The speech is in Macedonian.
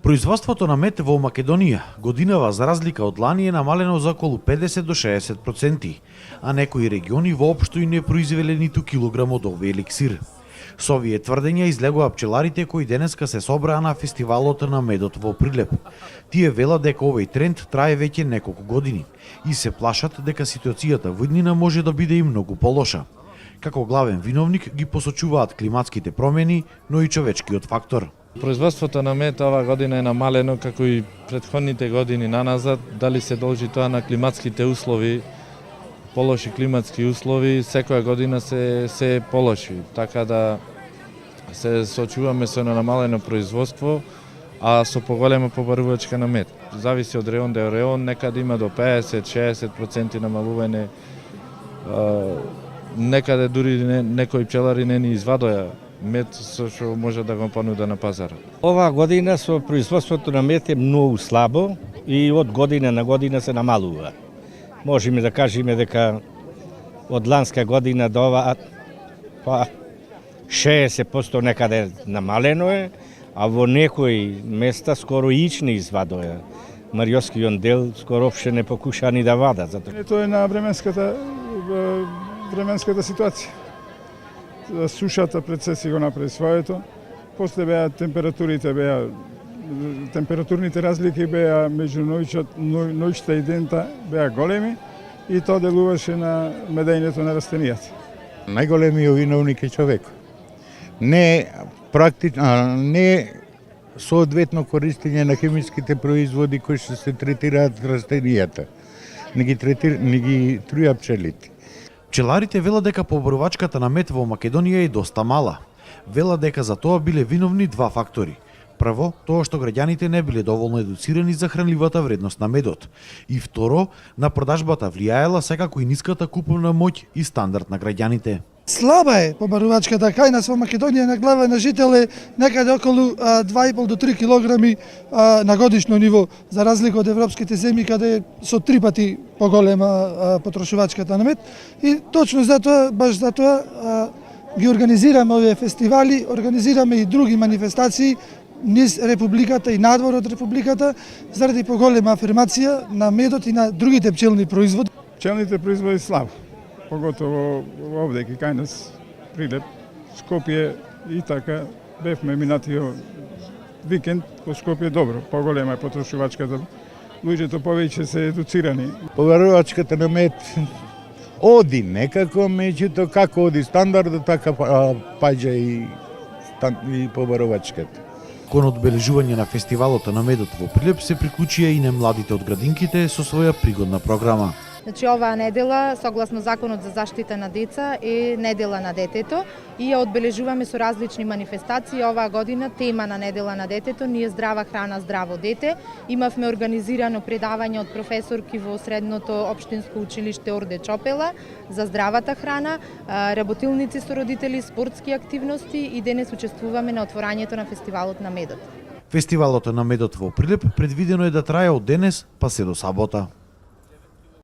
Производството на мед во Македонија годинава за разлика од лани е намалено за околу 50 до 60%, а некои региони воопшто и не произвеле ниту килограм од овој еликсир. Со овие тврдења излегува пчеларите кои денеска се собраа на фестивалот на медот во Прилеп. Тие велат дека овој тренд трае веќе неколку години и се плашат дека ситуацијата во иднина може да биде и многу полоша. Како главен виновник ги посочуваат климатските промени, но и човечкиот фактор. Производството на мед ова година е намалено како и претходните години наназад. Дали се должи тоа на климатските услови, полоши климатски услови, секоја година се полоши. Така да се соочуваме со намалено производство, а со поголема побарувачка на мед. Зависи од реон до реон, некаде има до 50-60% намалување. Некаде дури некои пчелари не ни извадоа мед со што може да го понуда на пазарот. Оваа година со производството на мед е многу слабо и од година на година се намалува. Можеме да кажеме дека од ланска година до оваа 60% некаде намалено е, а во некои места скоро ич не извадоа. Мариоскиот дел скоро опште не покуша ни да вада. Тоа е на временската ситуација. Сушата пред се си го направи своето. После беа температурните разлики беа меѓу ноќта и дента беа големи и тоа делуваше на медењето на растенијата. Најголемиот виновник е човек. Не соодветно користење на хемиските производи кои што се третираат растенијата. Не ги труја пчелите. Пчеларите велат дека побарувачката на мед во Македонија е доста мала. Велат дека за тоа биле виновни два фактори. Прво, тоа што граѓаните не биле доволно едуцирани за хранливата вредност на медот. И второ, на продажбата влијаела секако и ниската куповна моќ и стандард на граѓаните. Слаба е побарувачката кај нас во Македонија на глава на жител е некаде околу 2,5 до 3 килограми на годишно ниво, за разлика од европските земји каде е со 3 пати поголема потрошувачката на мед. И точно затоа, баш затоа ги организираме овие фестивали, организираме и други манифестации низ Републиката и надвор од Републиката заради поголема афирмација на медот и на другите пчелни производи. Пчелните производи слабо, поготово овде кај нас Прилеп, Скопје и така бевме минатиот викенд во Скопје добро, поголема е потрошувачката. Луѓето повеќе се едуцирани. Побарувачката на мед оди некако, меѓуто како оди стандардот, така паѓа и побарувачката. Кон одбележување на фестивалот на медот во Прилеп се приклучија и немладите од градинките со своја пригодна програма. Значи, оваа недела, согласно Законот за заштита на деца, е недела на детето и ја одбележуваме со различни манифестации. Оваа година тема на недела на детето ни е здрава храна, здраво дете. Имавме организирано предавање од професорки во средното општинско училиште Орде Чопела за здравата храна, работилници со родители, спортски активности и денес учествуваме на отворањето на фестивалот на медот. Фестивалот на медот во Прилеп предвидено е да трае од денес па се до сабота.